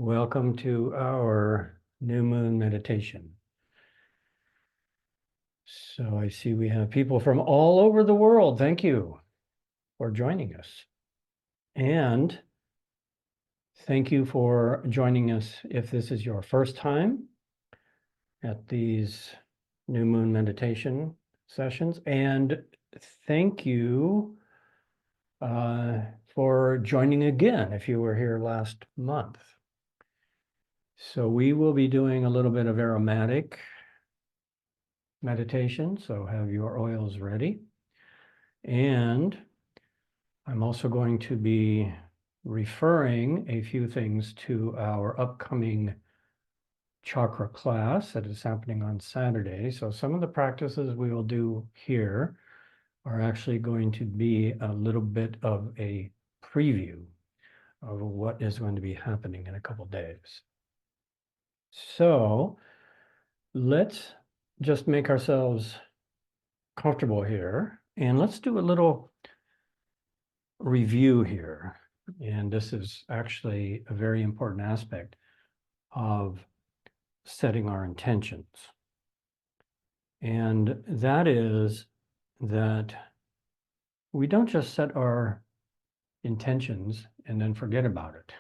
Welcome to our new moon meditation. So I see we have people from all over the world. Thank you for joining us. And thank you for joining us if this is your first time at these new moon meditation sessions. And thank you for joining again if you were here last month. So we will be doing a little bit of aromatic meditation, so have your oils ready. And I'm also going to be referring a few things to our upcoming chakra class that is happening on Saturday. So some of the practices we will do here are actually going to be a little bit of a preview of what is going to be happening in a couple days. So let's just make ourselves comfortable here, and let's do a little review here. And this is actually a very important aspect of setting our intentions. And that is that we don't just set our intentions and then forget about it.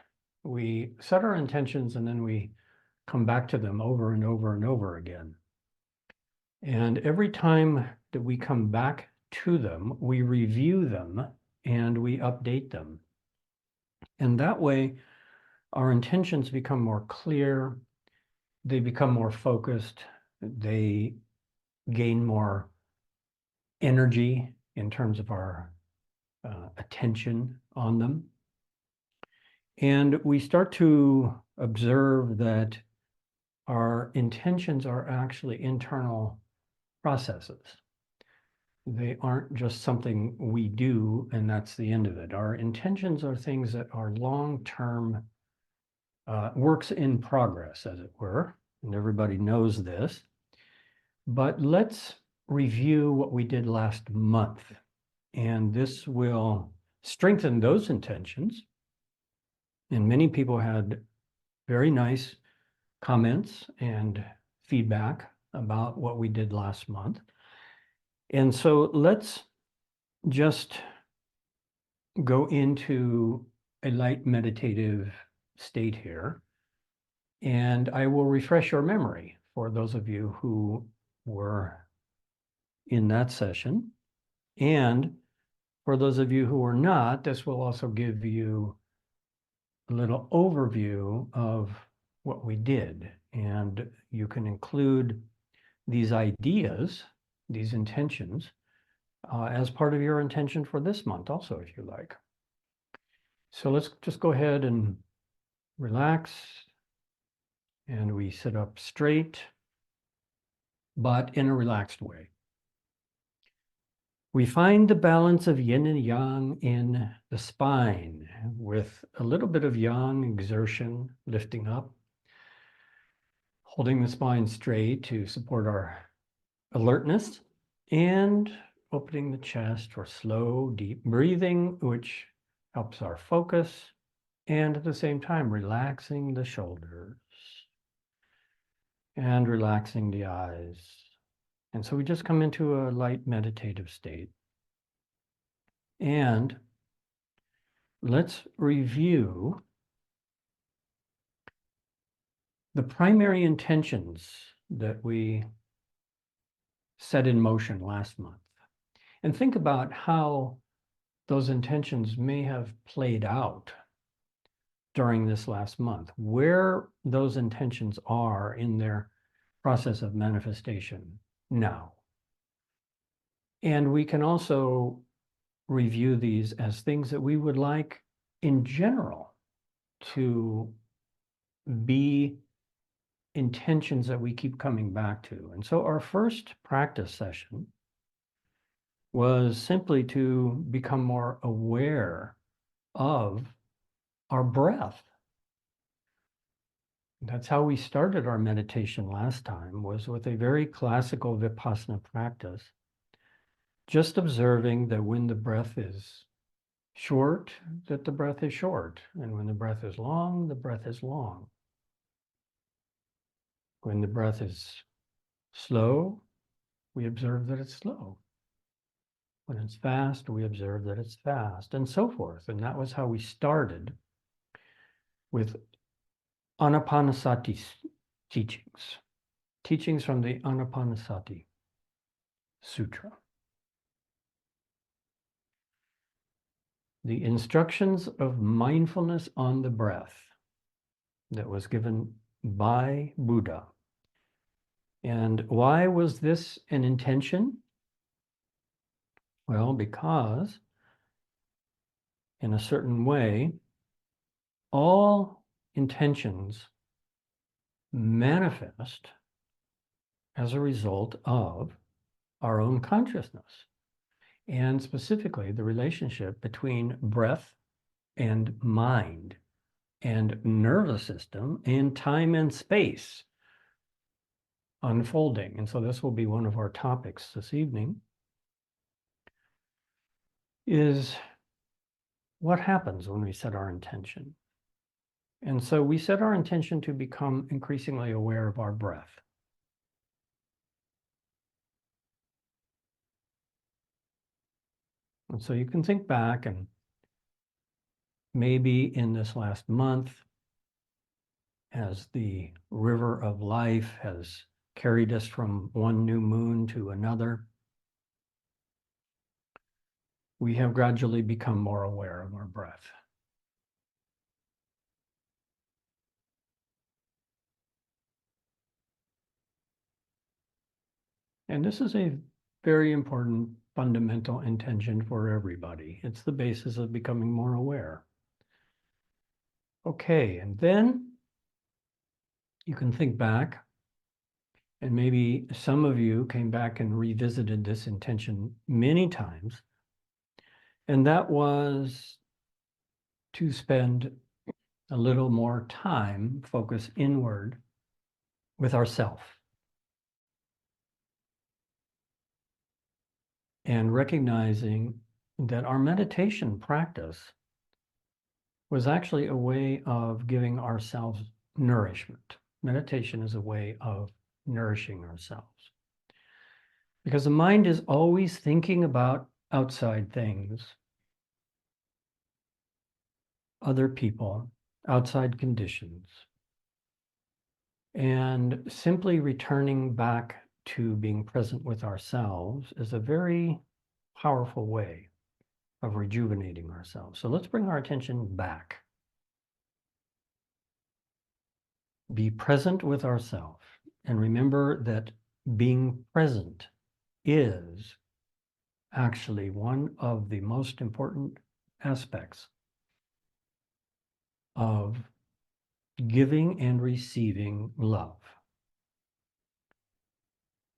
We set our intentions and then we come back to them over and over and over again. And every time that we come back to them, we review them and we update them. And that way, our intentions become more clear, they become more focused, they gain more energy in terms of our attention on them. And we start to observe that our intentions are actually internal processes. They aren't just something we do and that's the end of it. Our intentions are things that are long-term works in progress, as it were, and everybody knows this. But let's review what we did last month, and this will strengthen those intentions. And many people had very nice comments and feedback about what we did last month. And so let's just go into a light meditative state here. And I will refresh your memory for those of you who were in that session. And for those of you who are not, this will also give you a little overview of what we did. And you can include these ideas, these intentions, as part of your intention for this month also, if you like. So let's just go ahead and relax. And we sit up straight, but in a relaxed way. We find the balance of yin and yang in the spine with a little bit of yang exertion, lifting up, holding the spine straight to support our alertness, and opening the chest for slow, deep breathing, which helps our focus, and at the same time, relaxing the shoulders and relaxing the eyes. And so we just come into a light meditative state. And let's review the primary intentions that we set in motion last month. And think about how those intentions may have played out during this last month, where those intentions are in their process of manifestation now. And we can also review these as things that we would like in general to be intentions that we keep coming back to. And so our first practice session was simply to become more aware of our breath. That's how we started our meditation last time, was with a very classical Vipassana practice, just observing that when the breath is short, that the breath is short, and when the breath is long, the breath is long. When the breath is slow, we observe that it's slow. When it's fast, we observe that it's fast, and so forth. And that was how we started with Anapanasati teachings from the Anapanasati Sutra. The instructions of mindfulness on the breath that was given by Buddha. And why was this an intention? Well, because in a certain way, all intentions manifest as a result of our own consciousness, and specifically the relationship between breath and mind and nervous system and time and space unfolding. And so this will be one of our topics this evening, is what happens when we set our intention. And so we set our intention to become increasingly aware of our breath. And so you can think back, and maybe in this last month, as the river of life has carried us from one new moon to another, we have gradually become more aware of our breath. And this is a very important fundamental intention for everybody. It's the basis of becoming more aware. Okay, and then you can think back, and maybe some of you came back and revisited this intention many times, and that was to spend a little more time focus inward with ourself and recognizing that our meditation practice was actually a way of giving ourselves nourishment. Meditation is a way of nourishing ourselves, because the mind is always thinking about outside things, other people, outside conditions, and simply returning back to being present with ourselves is a very powerful way of rejuvenating ourselves. So let's bring our attention back. Be present with ourselves, and remember that being present is actually one of the most important aspects of giving and receiving love.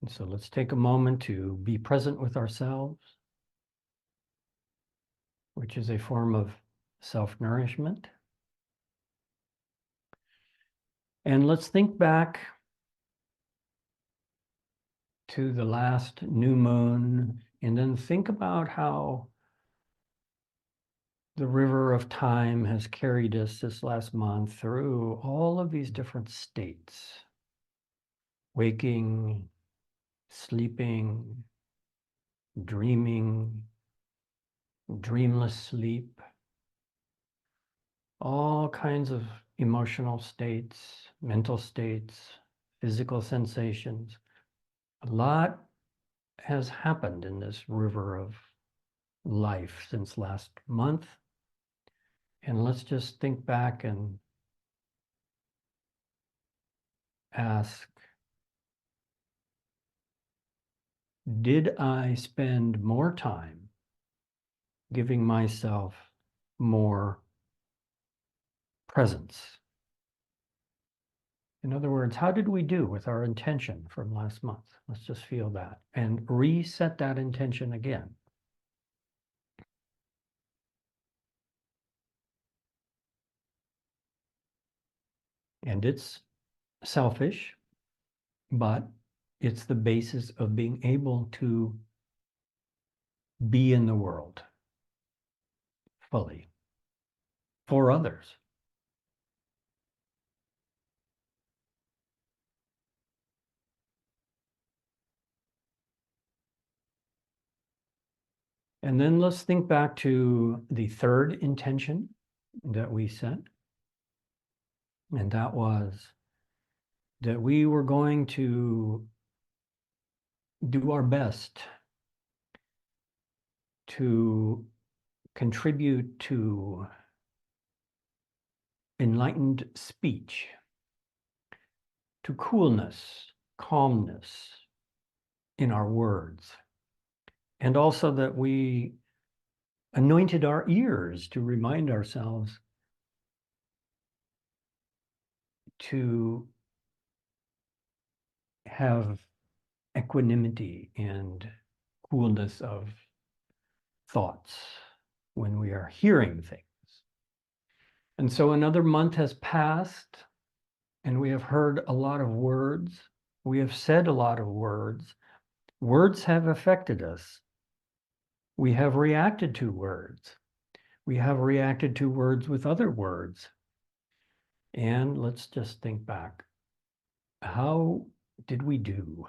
And so let's take a moment to be present with ourselves, which is a form of self-nourishment. And let's think back to the last new moon, and then think about how the river of time has carried us this last month through all of these different states: waking, sleeping, dreaming, dreamless sleep, all kinds of emotional states, mental states, physical sensations. A lot has happened in this river of life since last month. And let's just think back and ask, did I spend more time giving myself more presence? In other words, how did we do with our intention from last month? Let's just feel that and reset that intention again. And it's selfish, but it's the basis of being able to be in the world fully for others. And then let's think back to the third intention that we set. And that was that we were going to do our best to contribute to enlightened speech, to coolness, calmness in our words, and also that we anointed our ears to remind ourselves to have equanimity and coolness of thoughts when we are hearing things. And so another month has passed, and we have heard a lot of words. We have said a lot of words. Words have affected us. We have reacted to words. We have reacted to words with other words. And let's just think back. How did we do?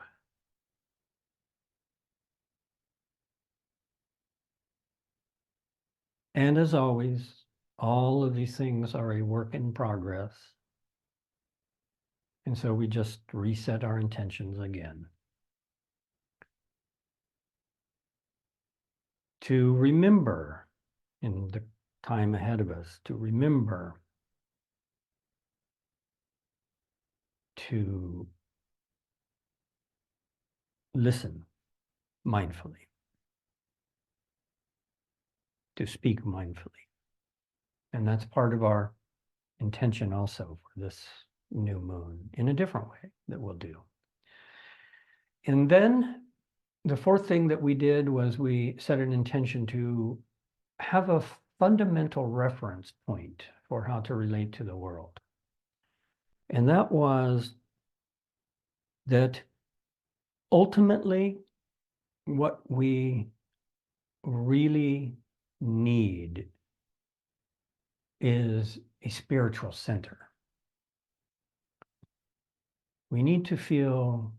And as always, all of these things are a work in progress. And so we just reset our intentions again. To remember in the time ahead of us, to remember to listen mindfully, to speak mindfully. And that's part of our intention also for this new moon in a different way that we'll do. And then the fourth thing that we did was we set an intention to have a fundamental reference point for how to relate to the world. And that was that ultimately what we really need is a spiritual center. We need to feel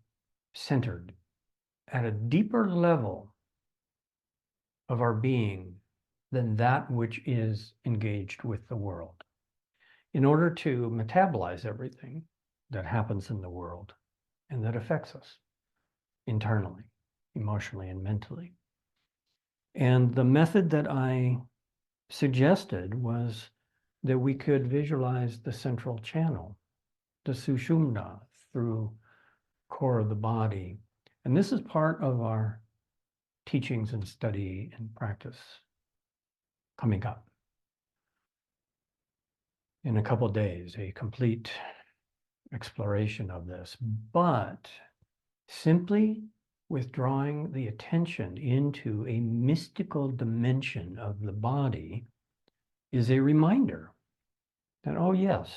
centered at a deeper level of our being than that which is engaged with the world, in order to metabolize everything that happens in the world and that affects us internally, emotionally, and mentally. And the method that I suggested was that we could visualize the central channel, the sushumna, through core of the body. And this is part of our teachings and study and practice coming up in a couple of days, a complete exploration of this. But simply withdrawing the attention into a mystical dimension of the body is a reminder that, oh yes,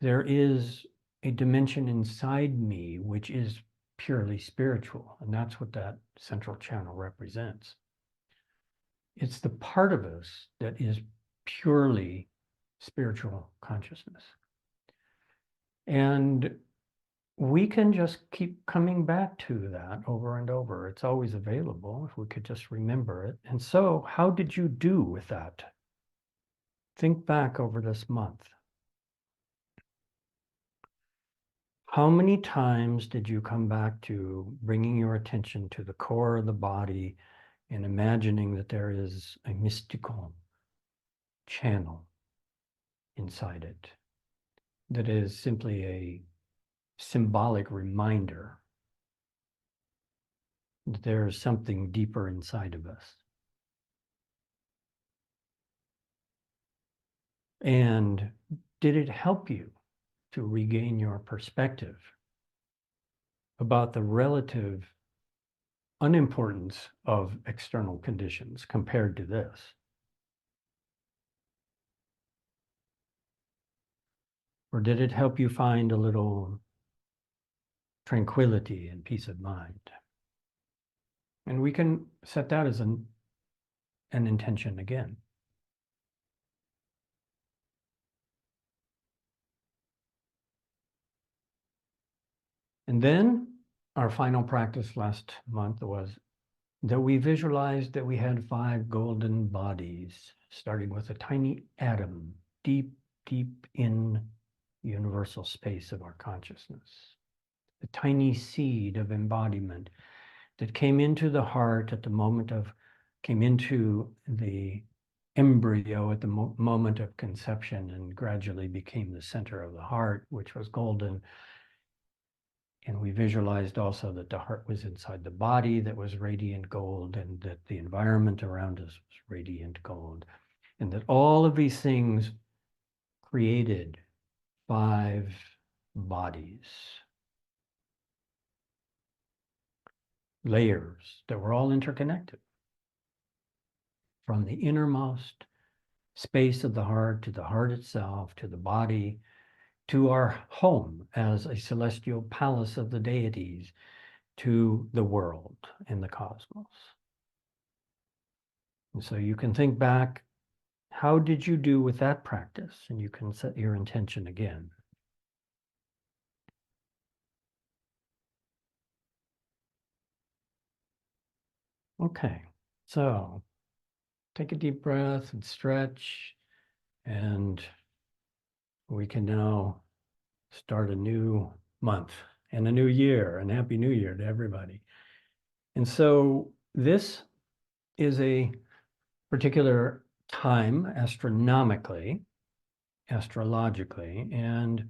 there is a dimension inside me which is purely spiritual, and that's what that central channel represents. It's the part of us that is purely spiritual consciousness. And we can just keep coming back to that over and over. It's always available if we could just remember it. And so, how did you do with that? Think back over this month. How many times did you come back to bringing your attention to the core of the body and imagining that there is a mystical channel inside it that is simply a symbolic reminder that there is something deeper inside of us? And did it help you to regain your perspective about the relative unimportance of external conditions compared to this? Or did it help you find a little tranquility and peace of mind? And we can set that as an intention again. And then our final practice last month was that we visualized that we had 5 golden bodies, starting with a tiny atom deep, deep in the universal space of our consciousness. The tiny seed of embodiment that came into the heart at the moment of, came into the embryo at the moment of conception and gradually became the center of the heart, which was golden. And we visualized also that the heart was inside the body that was radiant gold, and that the environment around us was radiant gold, and that all of these things created 5 bodies, layers that were all interconnected, from the innermost space of the heart to the heart itself, to the body, to our home as a celestial palace of the deities, to the world and the cosmos. And so you can think back, how did you do with that practice? And you can set your intention again. Okay, so take a deep breath and stretch, and we can now start a new month and a new year, and Happy New Year to everybody. And so this is a particular time astronomically, astrologically, and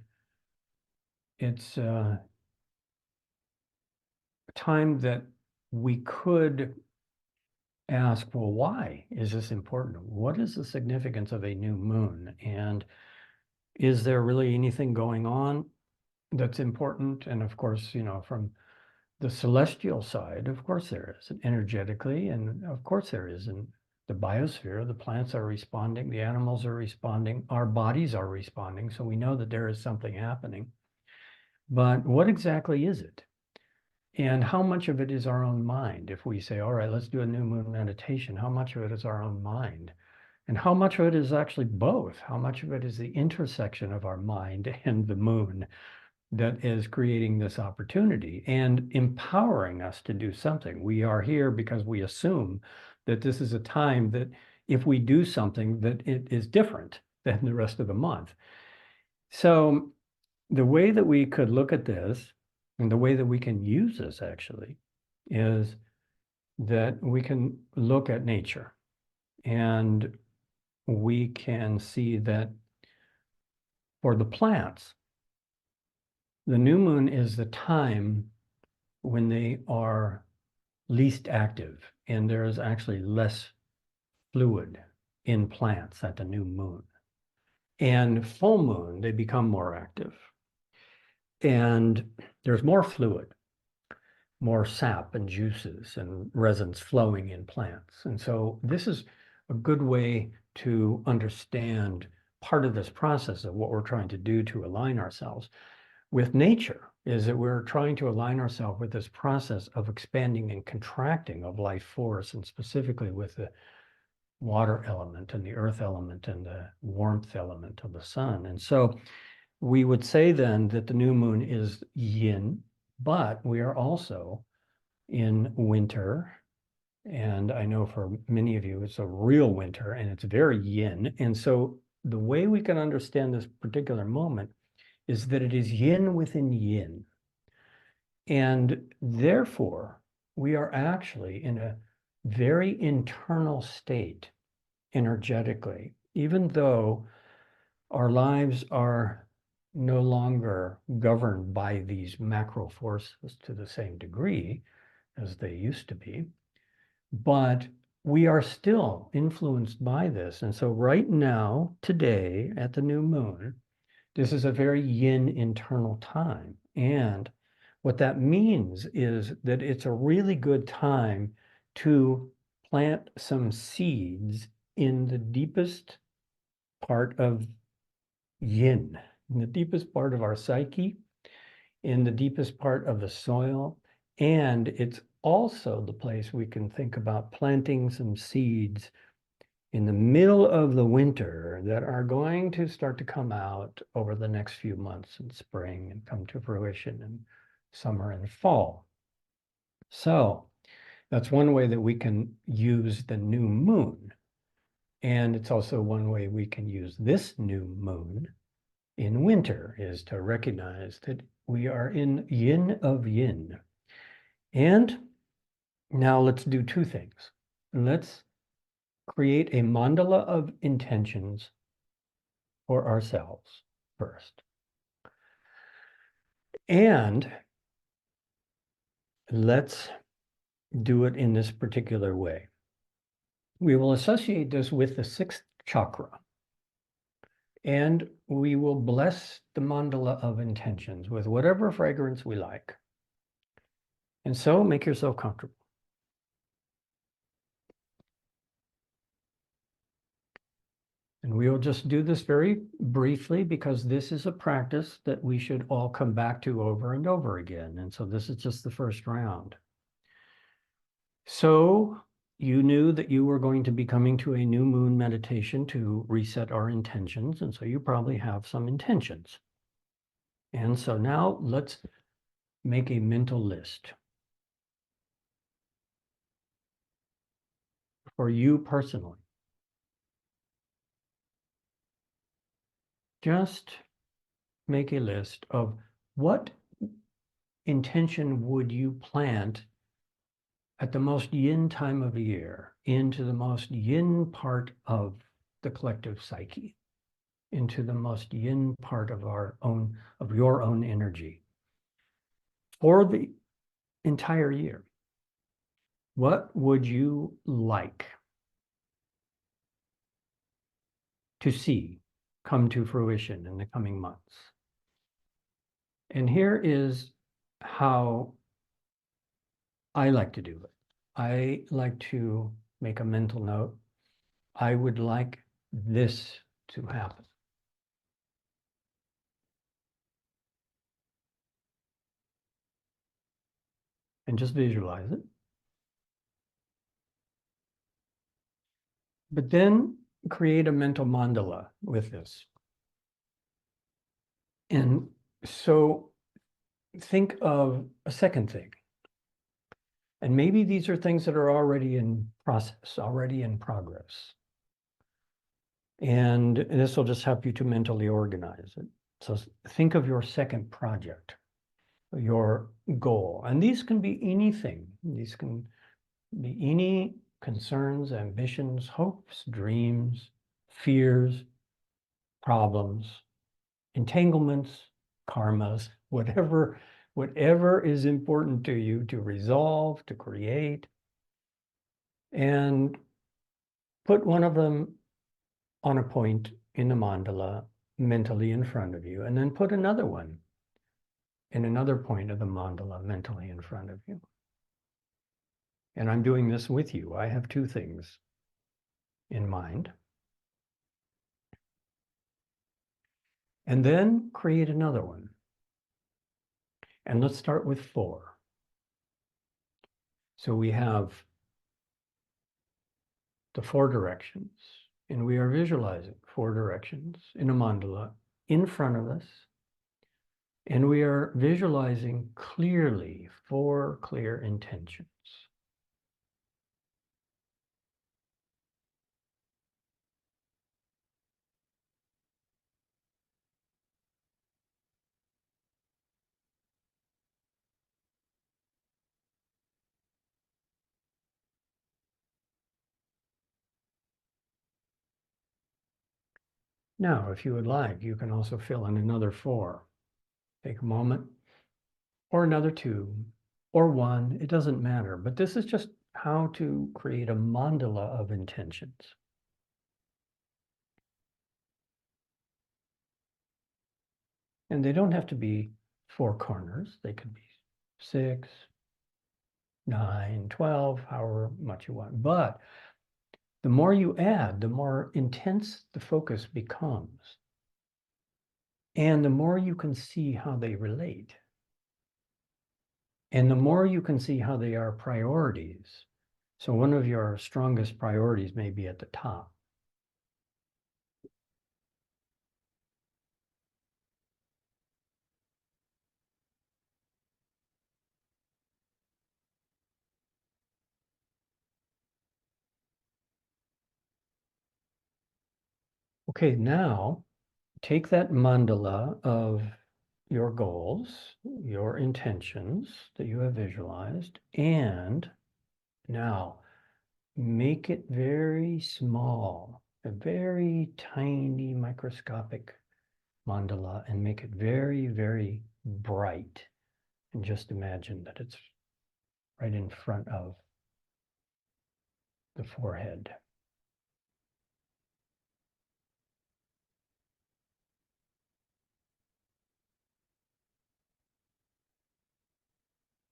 it's a time that we could ask, well, why is this important? What is the significance of a new moon? And is there really anything going on that's important? And of course, you know, from the celestial side, of course there is, and energetically, and of course there is. In the biosphere, the plants are responding, the animals are responding, our bodies are responding, so we know that there is something happening. But what exactly is it? And how much of it is our own mind? If we say, all right, let's do a new moon meditation, how much of it is our own mind? And how much of it is actually both? How much of it is the intersection of our mind and the moon that is creating this opportunity and empowering us to do something? We are here because we assume that this is a time that if we do something, that it is different than the rest of the month. So the way that we could look at this, and the way that we can use this actually, is that we can look at nature, and we can see that for the plants, the new moon is the time when they are least active, and there is actually less fluid in plants at the new moon. And full moon, they become more active, and there's more fluid, more sap and juices and resins flowing in plants. And so this is a good way to understand part of this process of what we're trying to do to align ourselves with nature, is that we're trying to align ourselves with this process of expanding and contracting of life force, and specifically with the water element and the earth element and the warmth element of the sun. And so we would say then that the new moon is yin, but we are also in winter. And I know for many of you, it's a real winter and it's very yin. And so the way we can understand this particular moment is that it is yin within yin. And therefore, we are actually in a very internal state energetically, even though our lives are no longer governed by these macro forces to the same degree as they used to be, but we are still influenced by this. And so right now, today, at the new moon, this is a very yin internal time. And what that means is that it's a really good time to plant some seeds in the deepest part of yin, in the deepest part of our psyche, in the deepest part of the soil. And it's also the place we can think about planting some seeds in the middle of the winter that are going to start to come out over the next few months in spring and come to fruition in summer and fall. So That's one way that we can use the new moon. And it's also one way we can use this new moon in winter, is to recognize that we are in yin of yin. And now let's do two things. Let's create a mandala of intentions for ourselves first. And let's do it in this particular way. We will associate this with the sixth chakra. And we will bless the mandala of intentions with whatever fragrance we like. And so make yourself comfortable. And we will just do this very briefly because this is a practice that we should all come back to over and over again. And so this is just the first round. So you knew that you were going to be coming to a new moon meditation to reset our intentions. And so you probably have some intentions. And so now let's make a mental list for you personally. Just make a list of what intention would you plant at the most yin time of the year into the most yin part of the collective psyche, into the most yin part of your own energy for the entire year. What would you like to see come to fruition in the coming months? And here is how I like to do it. I like to make a mental note. I would like this to happen. And just visualize it. But then create a mental mandala with this. And so think of a second thing. And maybe these are things that are already in process, already in progress. And this will just help you to mentally organize it. So think of your second project, your goal. And these can be anything. These can be any concerns, ambitions, hopes, dreams, fears, problems, entanglements, karmas, whatever is important to you to resolve, to create, and put one of them on a point in the mandala mentally in front of you, and then put another one in another point of the mandala mentally in front of you. And I'm doing this with you. I have two things in mind. And then create another one. And let's start with 4. So we have the 4 directions, and we are visualizing 4 directions in a mandala in front of us. And we are visualizing clearly 4 clear intentions. Now, if you would like, you can also fill in another 4. Take a moment, or another 2, or 1, it doesn't matter. But this is just how to create a mandala of intentions. And they don't have to be 4 corners. They could be 6, 9, 12, however much you want. But the more you add, the more intense the focus becomes. And the more you can see how they relate. And the more you can see how they are priorities. So one of your strongest priorities may be at the top. Okay, now take that mandala of your goals, your intentions that you have visualized, and now make it very small, a very tiny microscopic mandala, and make it very, very bright. And just imagine that it's right in front of the forehead.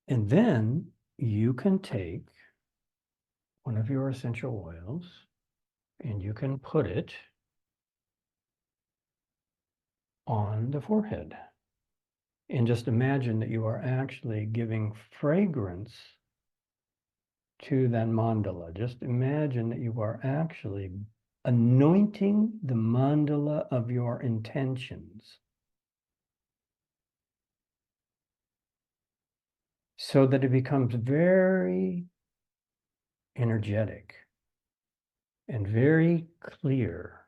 And then you can take one of your essential oils and you can put it on the forehead. And just imagine that you are actually giving fragrance to that mandala. Just imagine that you are actually anointing the mandala of your intentions so that it becomes very energetic and very clear.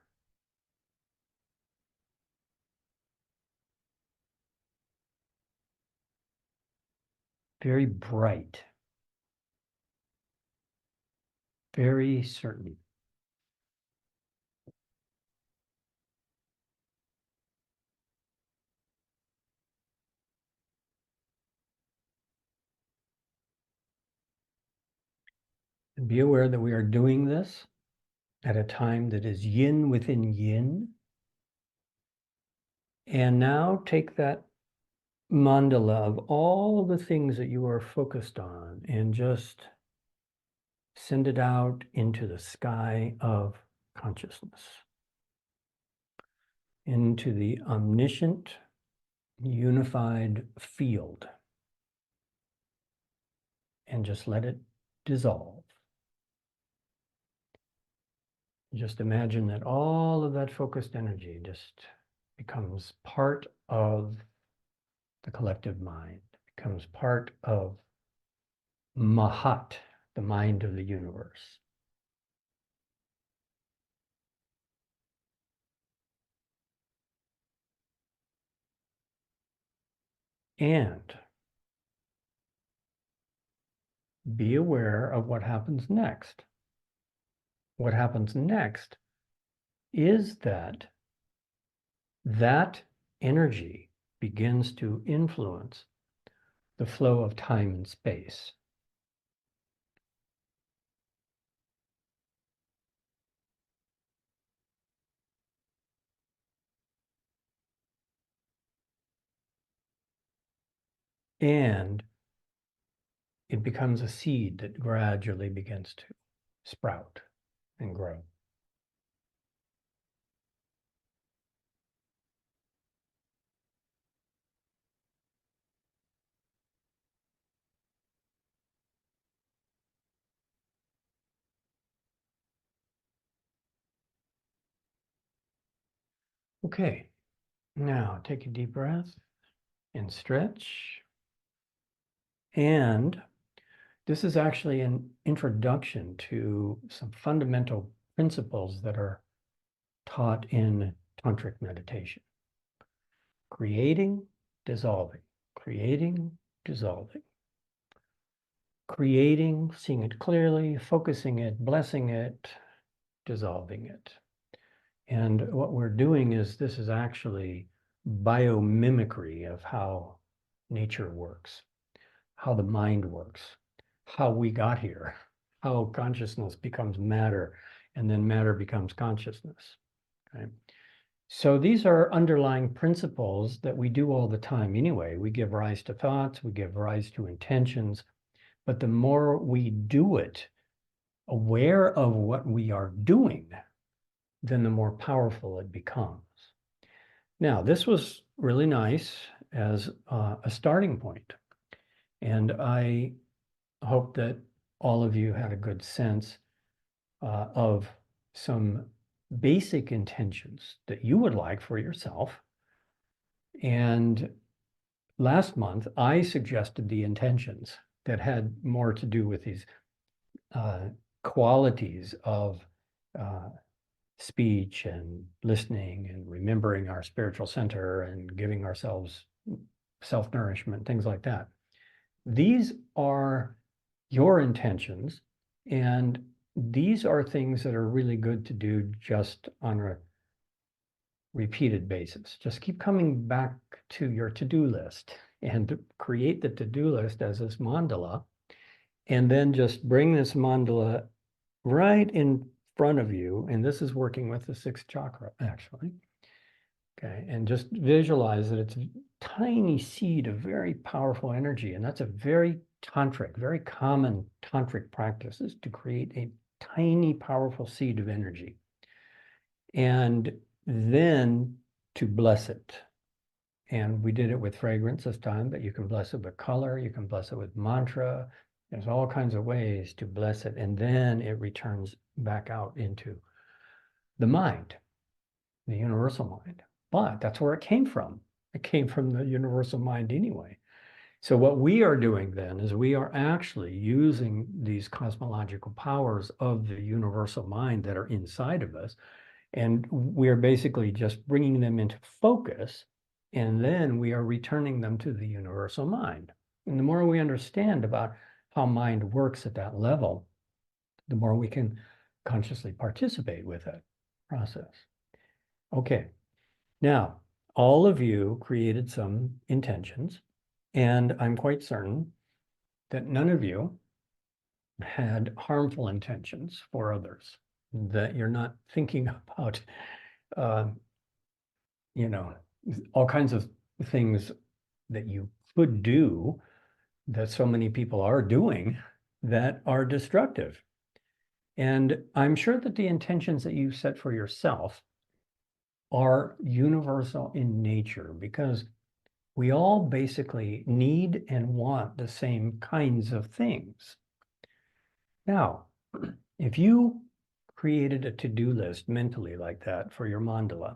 Very bright, very certain. And be aware that we are doing this at a time that is yin within yin. And now take that mandala of all the things that you are focused on and just send it out into the sky of consciousness, into the omniscient, unified field, and just let it dissolve. Just imagine that all of that focused energy just becomes part of the collective mind, becomes part of Mahat, the mind of the universe. And be aware of what happens next. What happens next is that energy begins to influence the flow of time and space. And it becomes a seed that gradually begins to sprout and grow. Okay, now take a deep breath and stretch. And this is actually an introduction to some fundamental principles that are taught in Tantric meditation. Creating, dissolving, creating, dissolving. Creating, seeing it clearly, focusing it, blessing it, dissolving it. And what we're doing is this is actually biomimicry of how nature works, how the mind works, how we got here, how consciousness becomes matter, and then matter becomes consciousness. Okay? So these are underlying principles that we do all the time anyway. We give rise to thoughts, we give rise to intentions, but the more we do it, aware of what we are doing, then the more powerful it becomes. Now, this was really nice as a starting point. And I hope that all of you had a good sense of some basic intentions that you would like for yourself. And last month, I suggested the intentions that had more to do with these qualities of speech and listening and remembering our spiritual center and giving ourselves self-nourishment, things like that. These are your intentions, and these are things that are really good to do just on a repeated basis. Just keep coming back to your to-do list and create the to-do list as this mandala, and then just bring this mandala right in front of you. And this is working with the sixth chakra, actually. Okay, and just visualize that it's a tiny seed of very powerful energy. And that's a very tantric, very common tantric practice, is to create a tiny, powerful seed of energy. And then to bless it. And we did it with fragrance this time, but you can bless it with color, you can bless it with mantra. There's all kinds of ways to bless it. And then it returns back out into the mind, the universal mind. But that's where it came from. It came from the universal mind anyway. So what we are doing then is we are actually using these cosmological powers of the universal mind that are inside of us. And we're basically just bringing them into focus. And then we are returning them to the universal mind. And the more we understand about how mind works at that level, the more we can consciously participate with that process. Okay. Now, all of you created some intentions, and I'm quite certain that none of you had harmful intentions for others, that you're not thinking about, all kinds of things that you could do that so many people are doing that are destructive. And I'm sure that the intentions that you set for yourself are universal in nature, because we all basically need and want the same kinds of things. Now, if you created a to-do list mentally like that for your mandala,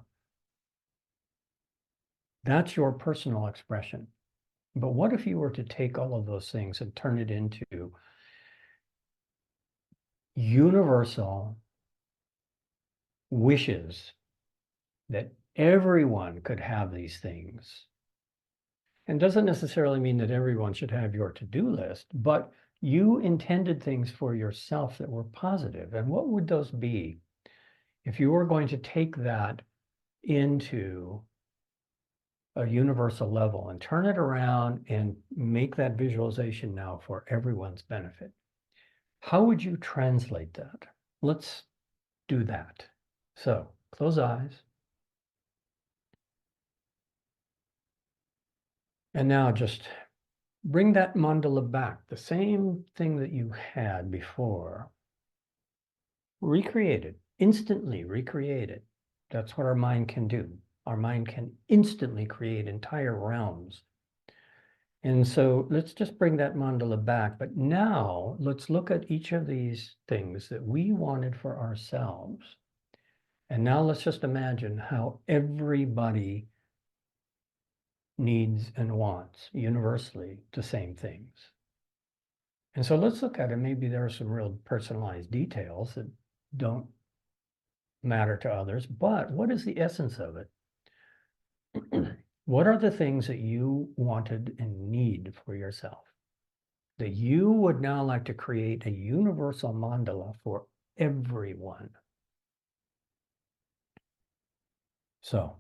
that's your personal expression. But what if you were to take all of those things and turn it into universal wishes that everyone could have these things? And doesn't necessarily mean that everyone should have your to-do list, but you intended things for yourself that were positive. And what would those be if you were going to take that into a universal level and turn it around and make that visualization now for everyone's benefit? How would you translate that? Let's do that. So close eyes. And now just bring that mandala back, the same thing that you had before. Recreate it, instantly recreate it. That's what our mind can do. Our mind can instantly create entire realms. And so let's just bring that mandala back. But now let's look at each of these things that we wanted for ourselves. And now let's just imagine how everybody needs and wants universally the same things. And so let's look at it. Maybe there are some real personalized details that don't matter to others, but what is the essence of it? What are the things that you wanted and need for yourself that you would now like to create a universal mandala for everyone? So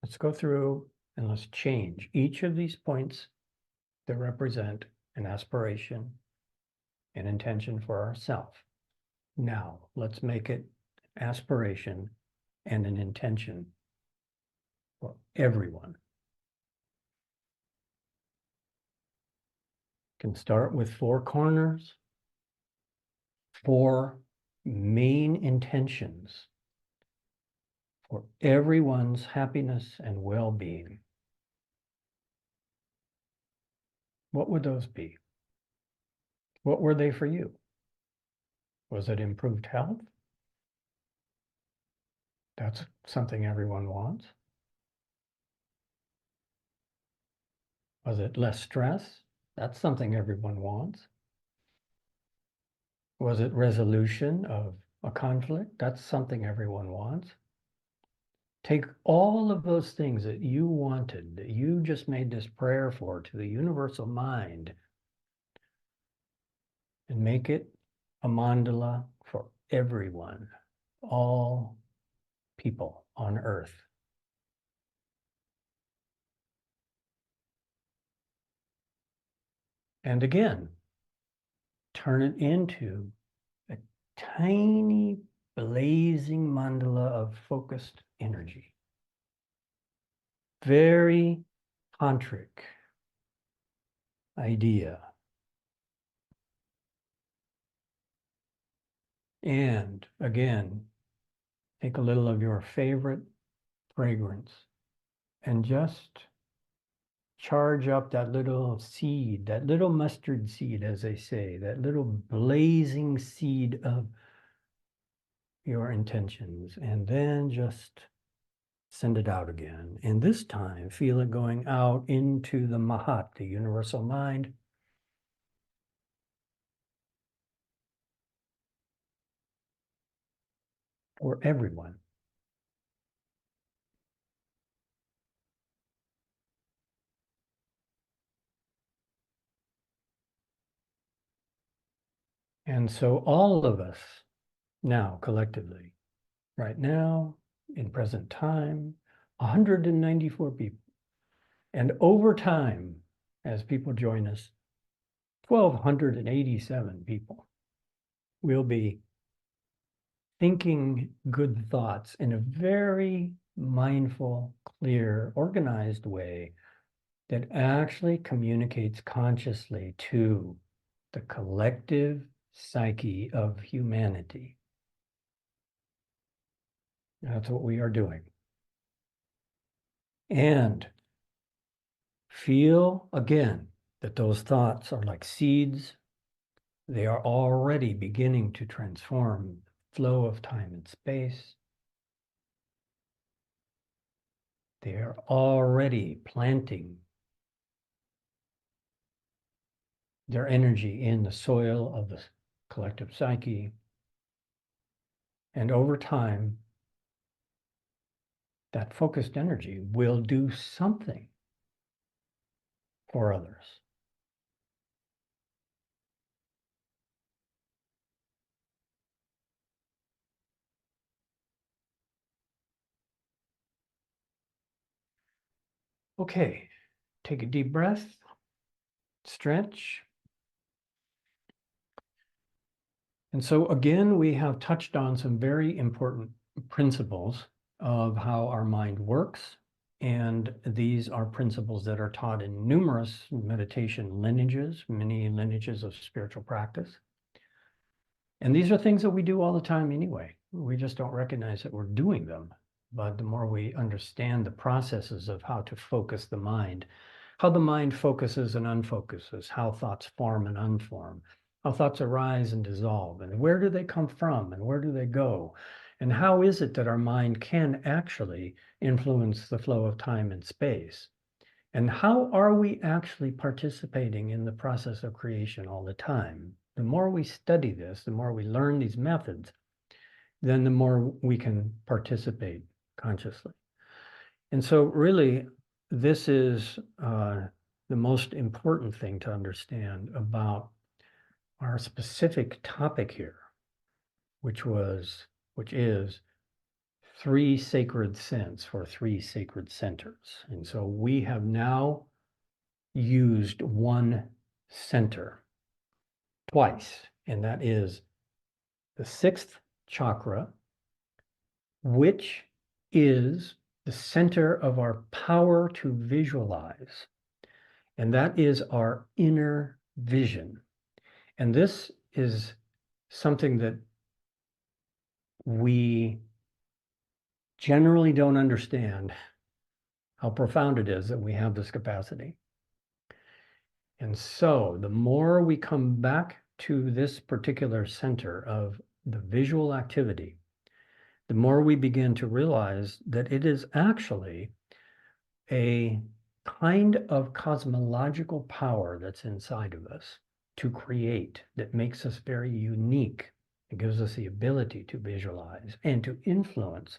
let's go through and let's change each of these points that represent an aspiration, an intention for ourselves. Now let's make it aspiration and an intention for everyone. Can start with 4 corners, 4 main intentions for everyone's happiness and well-being. What would those be? What were they for you? Was it improved health? That's something everyone wants. Was it less stress? That's something everyone wants. Was it resolution of a conflict. That's something everyone wants. Take all of those things that you wanted, that you just made this prayer for to the universal mind, and make it a mandala for everyone, all people on earth. And again, turn it into a tiny blazing mandala of focused energy. Very tantric idea. And again, take a little of your favorite fragrance and just charge up that little seed, that little mustard seed, as they say, that little blazing seed of your intentions, and then just send it out again. And this time, feel it going out into the Mahat, the universal mind. For everyone. And so all of us now, collectively, right now, in present time, 194 people. And over time, as people join us, 1,287 people will be thinking good thoughts in a very mindful, clear, organized way that actually communicates consciously to the collective psyche of humanity. That's what we are doing. And feel again that those thoughts are like seeds. They are already beginning to transform the flow of time and space. They are already planting their energy in the soil of the collective psyche. And over time, that focused energy will do something for others. Okay, take a deep breath, stretch. And so again, we have touched on some very important principles of how our mind works. And these are principles that are taught in numerous meditation lineages, many lineages of spiritual practice. And these are things that we do all the time anyway. We just don't recognize that we're doing them. But the more we understand the processes of how to focus the mind, how the mind focuses and unfocuses, how thoughts form and unform, how thoughts arise and dissolve, and where do they come from and where do they go? And how is it that our mind can actually influence the flow of time and space? And how are we actually participating in the process of creation all the time? The more we study this, the more we learn these methods, then the more we can participate consciously. And so really, this is the most important thing to understand about our specific topic here, which is 3 sacred scents for 3 sacred centers. And so we have now used one center twice, and that is the 6th chakra, which is the center of our power to visualize. And that is our inner vision. And this is something that we generally don't understand how profound it is that we have this capacity. And so the more we come back to this particular center of the visual activity, the more we begin to realize that it is actually a kind of cosmological power that's inside of us to create that makes us very unique. It gives us the ability to visualize and to influence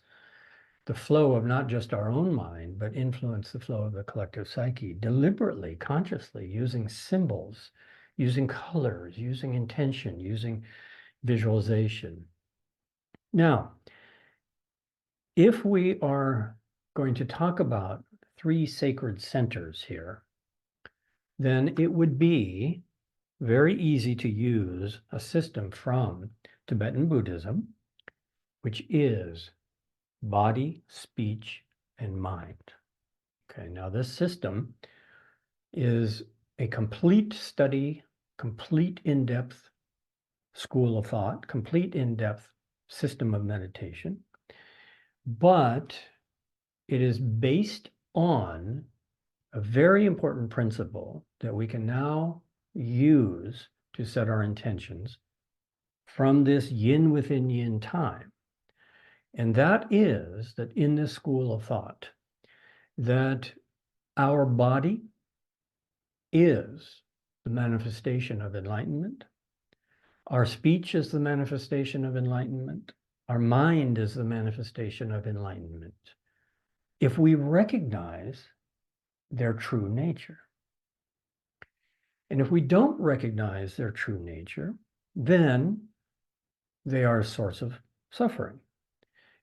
the flow of not just our own mind, but influence the flow of the collective psyche deliberately, consciously, using symbols, using colors, using intention, using visualization. Now, if we are going to talk about 3 sacred centers here, then it would be very easy to use a system from Tibetan Buddhism, which is body, speech, and mind. Okay, now this system is a complete study, complete in-depth school of thought, complete in-depth system of meditation, but it is based on a very important principle that we can now use to set our intentions from this yin within yin time. And that is that in this school of thought, that our body is the manifestation of enlightenment. Our speech is the manifestation of enlightenment. Our mind is the manifestation of enlightenment. If we recognize their true nature. And if we don't recognize their true nature, then they are a source of suffering.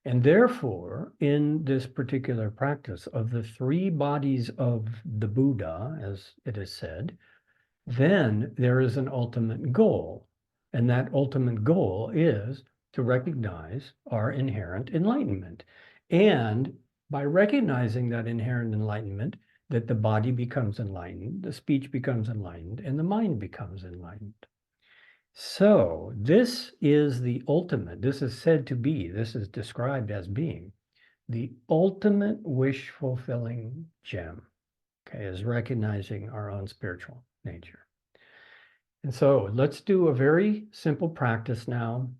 And therefore, in this particular practice of the 3 bodies of the Buddha, as it is said, then there is an ultimate goal. And that ultimate goal is to recognize our inherent enlightenment. And by recognizing that inherent enlightenment, that the body becomes enlightened, the speech becomes enlightened, and the mind becomes enlightened. So this is the ultimate, this is said to be, this is described as being the ultimate wish-fulfilling gem, okay, is recognizing our own spiritual nature. And so let's do a very simple practice now.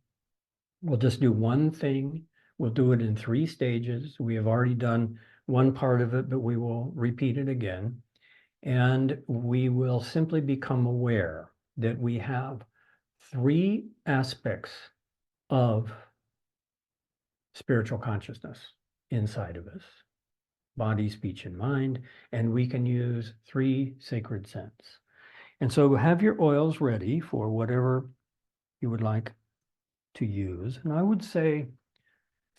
We'll just do one thing. We'll do it in 3 stages. We have already done one part of it, but we will repeat it again. And we will simply become aware that we have 3 aspects of spiritual consciousness inside of us: body, speech, and mind. And we can use 3 sacred scents. And so have your oils ready for whatever you would like to use. And I would say,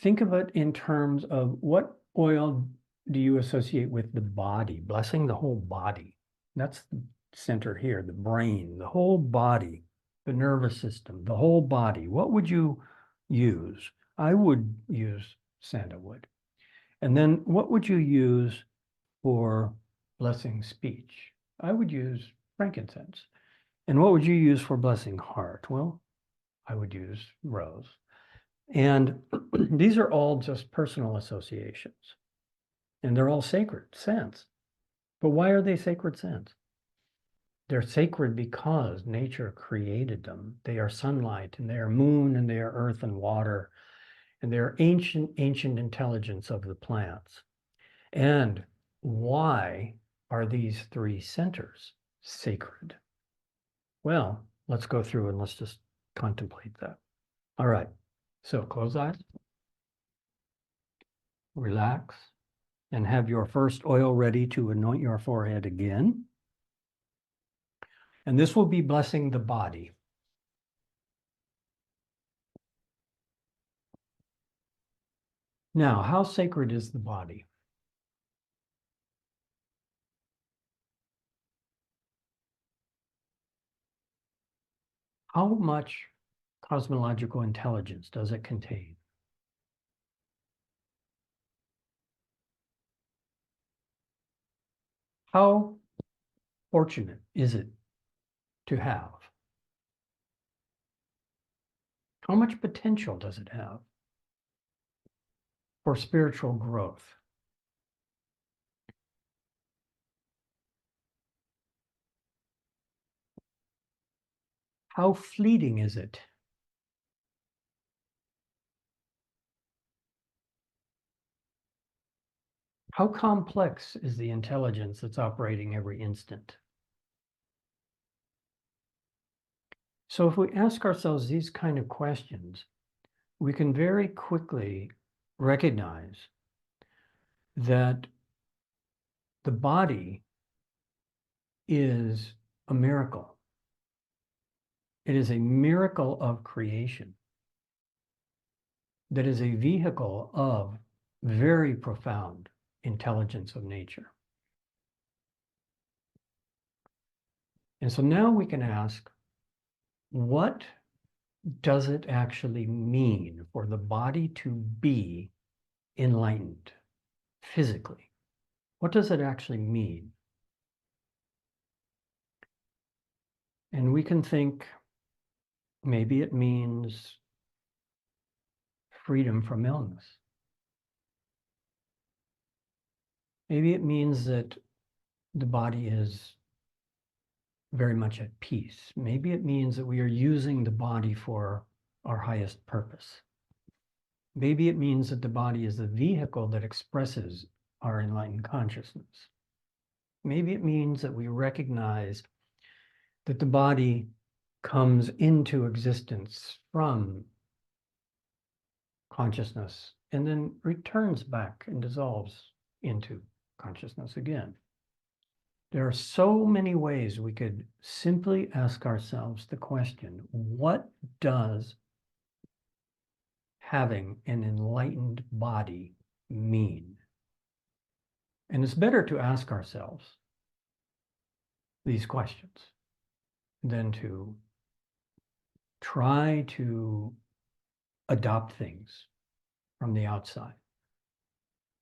think of it in terms of what oil do you associate with the body, blessing the whole body. That's the center here, the brain, the whole body, the nervous system, the whole body. What would you use? I would use sandalwood. And then what would you use for blessing speech? I would use frankincense. And what would you use for blessing heart? Well, I would use rose. And these are all just personal associations. And they're all sacred scents. But why are they sacred scents? They're sacred because nature created them. They are sunlight, and they are moon, and they are earth and water, and they are ancient intelligence of the plants. And why are these 3 centers sacred? Well, let's go through and let's just contemplate that. All right. So close eyes, relax, and have your first oil ready to anoint your forehead again. And this will be blessing the body. Now, how sacred is the body? How much cosmological intelligence does it contain? How fortunate is it to have? How much potential does it have for spiritual growth? How fleeting is it? How complex is the intelligence that's operating every instant? So if we ask ourselves these kind of questions, we can very quickly recognize that the body is a miracle. It is a miracle of creation that is a vehicle of very profound intelligence of nature. And so now we can ask, what does it actually mean for the body to be enlightened physically? What does it actually mean? And we can think maybe it means freedom from illness. Maybe it means that the body is very much at peace. Maybe it means that we are using the body for our highest purpose. Maybe it means that the body is the vehicle that expresses our enlightened consciousness. Maybe it means that we recognize that the body comes into existence from consciousness and then returns back and dissolves into consciousness again. There are so many ways we could simply ask ourselves the question, what does having an enlightened body mean? And it's better to ask ourselves these questions than to try to adopt things from the outside.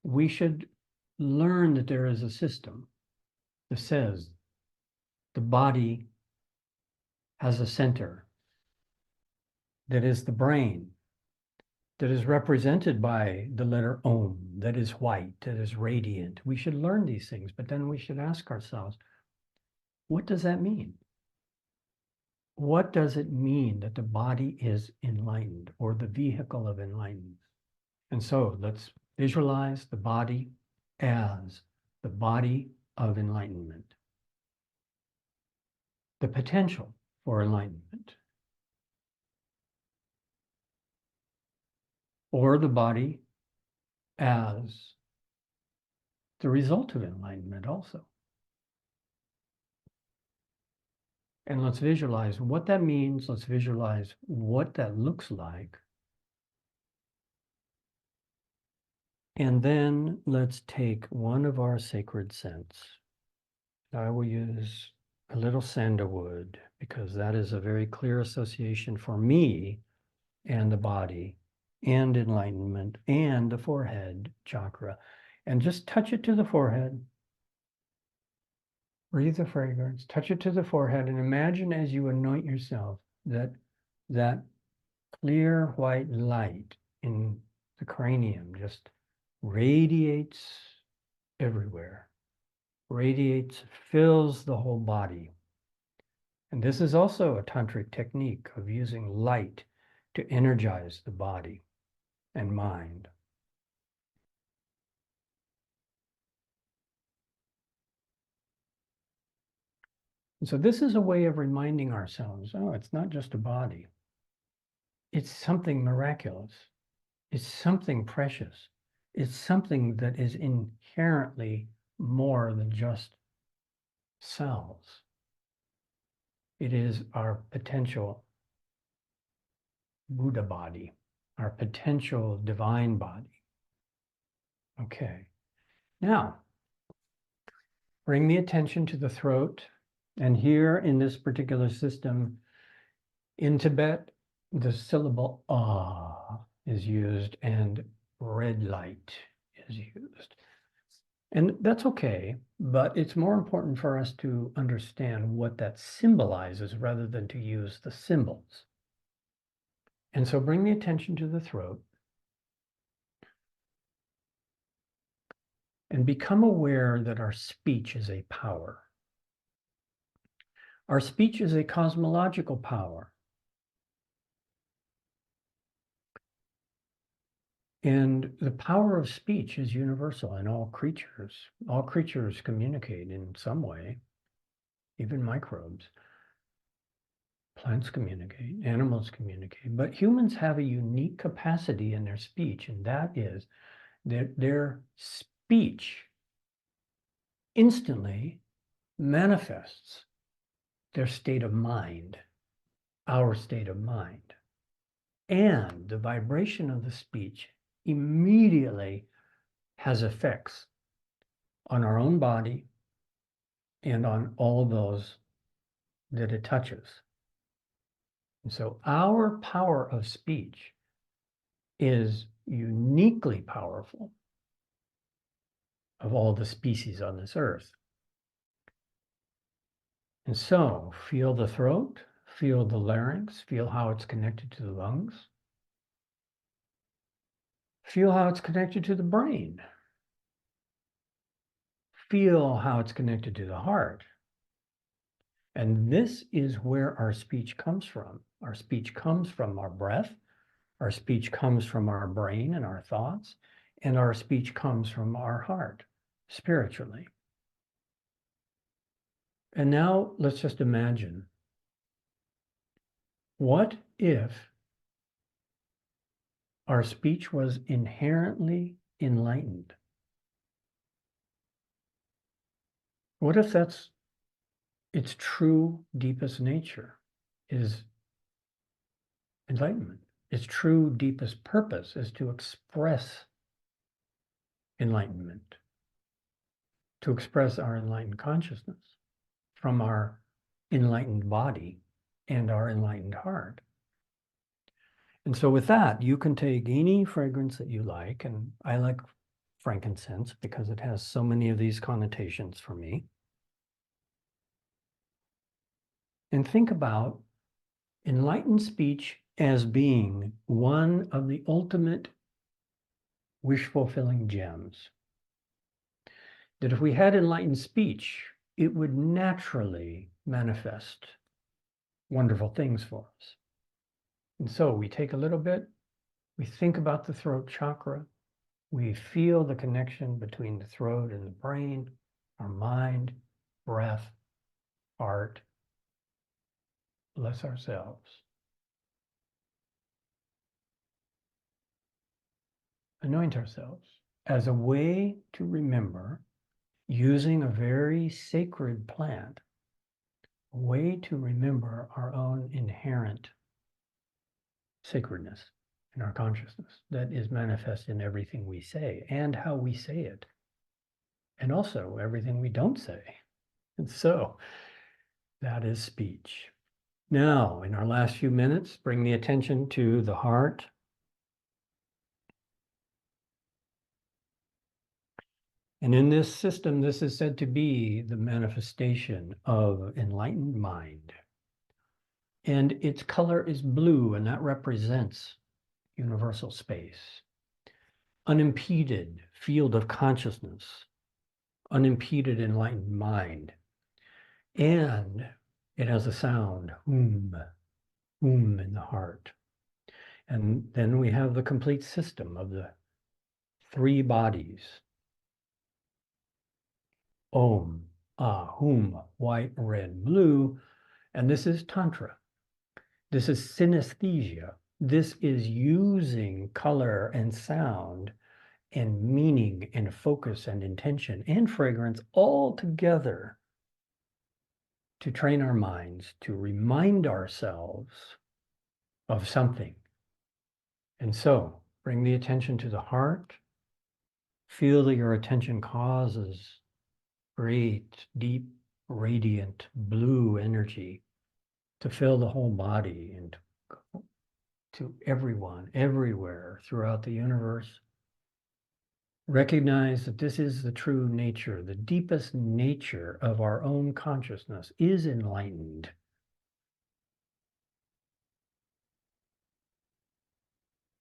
We should learn that there is a system that says the body has a center that is the brain, that is represented by the letter Om, that is white, that is radiant. We should learn these things, but then we should ask ourselves, what does that mean? What does it mean that the body is enlightened or the vehicle of enlightenment? And so let's visualize the body as the body of enlightenment, the potential for enlightenment, or the body as the result of enlightenment also. And let's visualize what that means. Let's visualize what that looks like. And then let's take one of our sacred scents. I will use a little sandalwood because that is a very clear association for me and the body and enlightenment and the forehead chakra. And just touch it to the forehead. Breathe the fragrance, touch it to the forehead, and imagine as you anoint yourself that that clear white light in the cranium just radiates everywhere, radiates, fills the whole body. And this is also a tantric technique of using light to energize the body and mind. And so this is a way of reminding ourselves, oh, it's not just a body. It's something miraculous. It's something precious. It's something that is inherently more than just cells. It is our potential Buddha body, our potential divine body. Okay. Now, bring the attention to the throat. And here in this particular system, in Tibet, the syllable ah is used and red light is used. And that's okay, but it's more important for us to understand what that symbolizes rather than to use the symbols. And so bring the attention to the throat and become aware that our speech is a power. Our speech is a cosmological power. And the power of speech is universal in all creatures. All creatures communicate in some way, even microbes. Plants communicate, animals communicate, but humans have a unique capacity in their speech, and that is that their speech instantly manifests their state of mind, our state of mind. And the vibration of the speech immediately has effects on our own body and on all those that it touches. And so our power of speech is uniquely powerful of all the species on this earth. And so feel the throat, feel the larynx, feel how it's connected to the lungs. Feel how it's connected to the brain. Feel how it's connected to the heart. And this is where our speech comes from. Our speech comes from our breath. Our speech comes from our brain and our thoughts. And our speech comes from our heart, spiritually. And now let's just imagine, what if our speech was inherently enlightened? What if that's its true, deepest nature, is enlightenment? Its true, deepest purpose is to express enlightenment, to express our enlightened consciousness from our enlightened body and our enlightened heart. And so with that, you can take any fragrance that you like, and I like frankincense because it has so many of these connotations for me. And think about enlightened speech as being one of the ultimate wish-fulfilling gems. That if we had enlightened speech, it would naturally manifest wonderful things for us. And so we take a little bit, we think about the throat chakra, we feel the connection between the throat and the brain, our mind, breath, heart. Bless ourselves. Anoint ourselves as a way to remember, using a very sacred plant, a way to remember our own inherent sacredness in our consciousness that is manifest in everything we say and how we say it, and also everything we don't say. And so that is speech. Now, in our last few minutes, bring the attention to the heart. And in this system, this is said to be the manifestation of enlightened mind. And its color is blue, and that represents universal space. Unimpeded field of consciousness, unimpeded enlightened mind. And it has a sound, in the heart. And then we have the complete system of the three bodies. Om, white, red, blue. And this is Tantra. This is synesthesia. This is using color and sound and meaning and focus and intention and fragrance all together to train our minds to remind ourselves of something. And so bring the attention to the heart. Feel that your attention causes great, deep, radiant blue energy to fill the whole body and to everyone, everywhere throughout the universe. Recognize that this is the true nature, the deepest nature of our own consciousness is enlightened.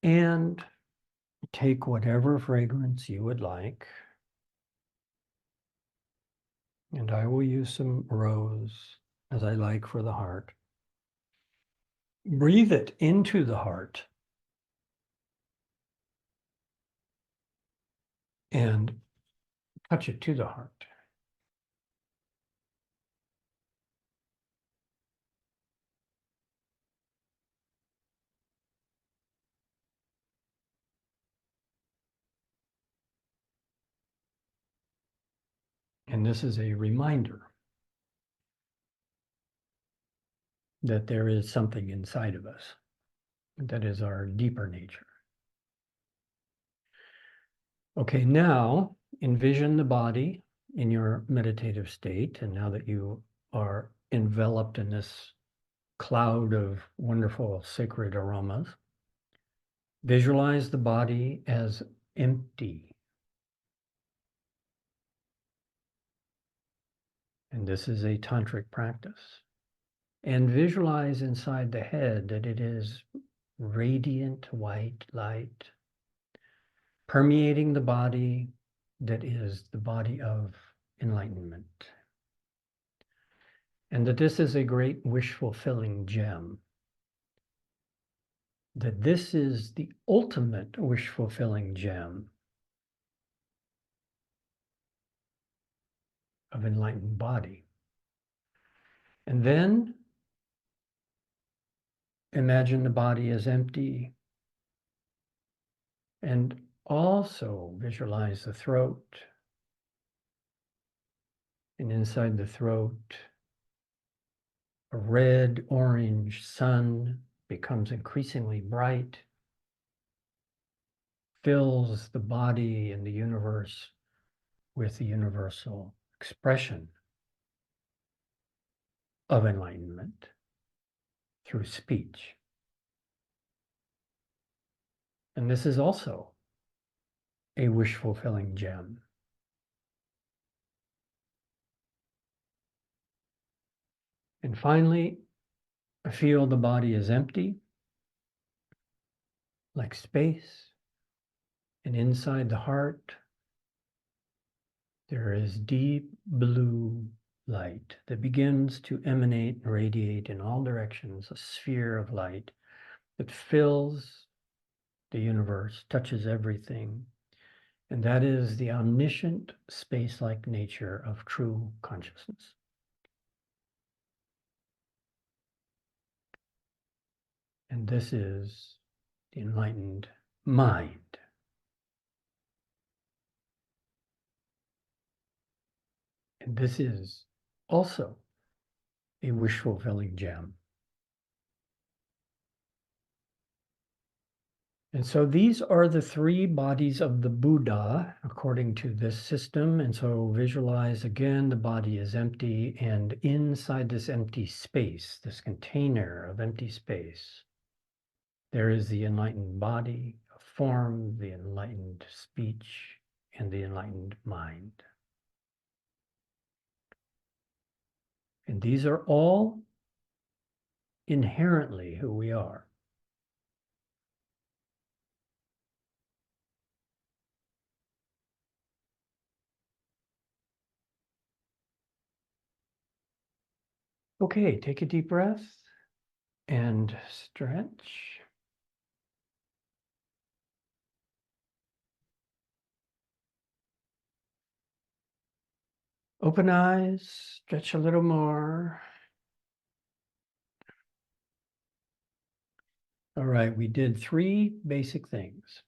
And take whatever fragrance you would like. And I will use some rose, as I like, for the heart. Breathe it into the heart. And touch it to the heart. And this is a reminder that there is something inside of us that is our deeper nature. Okay, now envision the body in your meditative state. And now that you are enveloped in this cloud of wonderful sacred aromas, visualize the body as empty. And this is a tantric practice. And visualize inside the head that it is radiant white light permeating the body that is the body of enlightenment. And that this is a great wish-fulfilling gem. That this is the ultimate wish-fulfilling gem of enlightened body. And then imagine the body as empty, and also visualize the throat. And inside the throat, a red-orange sun becomes increasingly bright, fills the body and the universe with the universal expression of enlightenment through speech. And this is also a wish-fulfilling gem. And finally, feel the body is empty, like space. And inside the heart, there is deep blue light that begins to emanate and radiate in all directions, a sphere of light that fills the universe, touches everything. And that is the omniscient, space-like nature of true consciousness. And this is the enlightened mind. And this is also a wish-fulfilling gem. And so these are the three bodies of the Buddha, according to this system. And so visualize again, the body is empty, and inside this empty space, this container of empty space, there is the enlightened body, a form, the enlightened speech, and the enlightened mind. And these are all inherently who we are. Okay, take a deep breath and stretch. Open eyes, stretch a little more. All right, we did three basic things.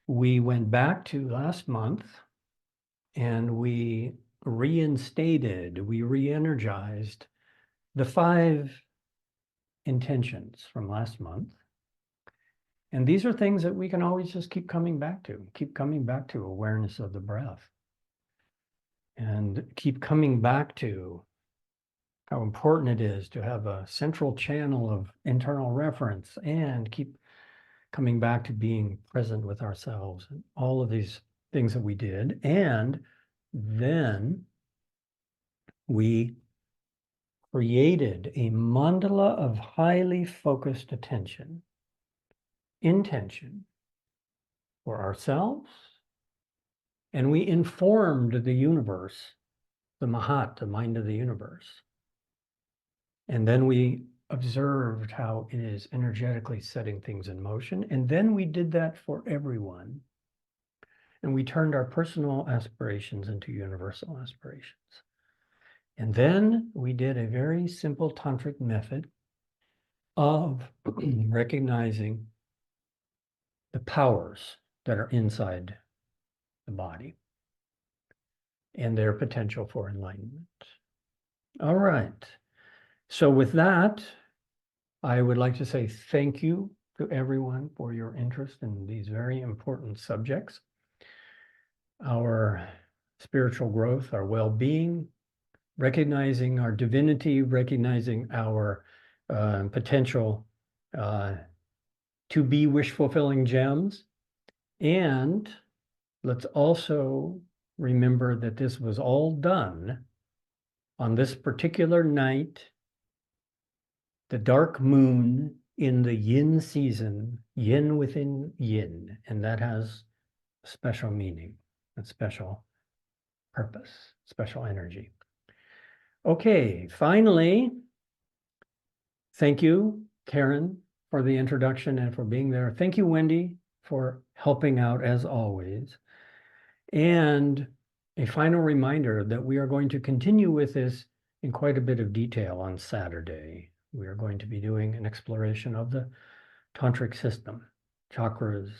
We went back to last month and we reinstated, we re-energized the 5 intentions from last month. And these are things that we can always just keep coming back to awareness of the breath. And keep coming back to how important it is to have a central channel of internal reference, and keep coming back to being present with ourselves and all of these things that we did. And then we created a mandala of highly focused intention for ourselves. And we informed the universe, the Mahat, the mind of the universe. And then we observed how it is energetically setting things in motion. And then we did that for everyone. And we turned our personal aspirations into universal aspirations. And then we did a very simple tantric method of recognizing the powers that are inside the body. and their potential for enlightenment. All right. So with that, I would like to say thank you to everyone for your interest in these very important subjects. Our spiritual growth, our well-being, recognizing our divinity, recognizing our potential to be wish-fulfilling gems. And let's also remember that this was all done on this particular night, the dark moon in the yin season, yin within yin, and that has a special meaning, a special purpose, special energy. Okay, finally, thank you, Karen, for the introduction and for being there. Thank you, Wendy, for helping out as always. And a final reminder that we are going to continue with this in quite a bit of detail on Saturday. We are going to be doing an exploration of the Tantric system, chakras,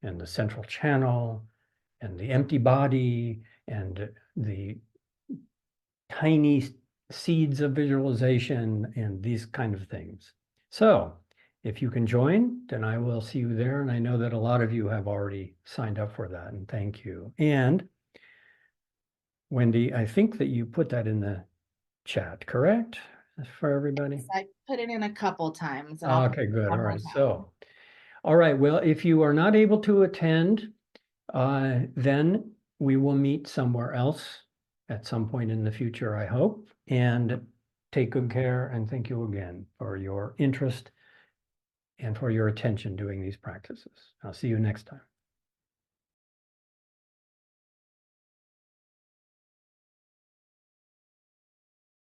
and the central channel, and the empty body, and the tiny seeds of visualization, and these kind of things. So if you can join, then I will see you there. And I know that a lot of you have already signed up for that, and thank you. And Wendy, I think that you put that in the chat, correct? For everybody? Yes, I put it in a couple times. And Okay, good. All right. So, all right. Well, if you are not able to attend, then we will meet somewhere else at some point in the future, I hope. And take good care. And thank you again for your interest and for your attention doing these practices. I'll see you next time.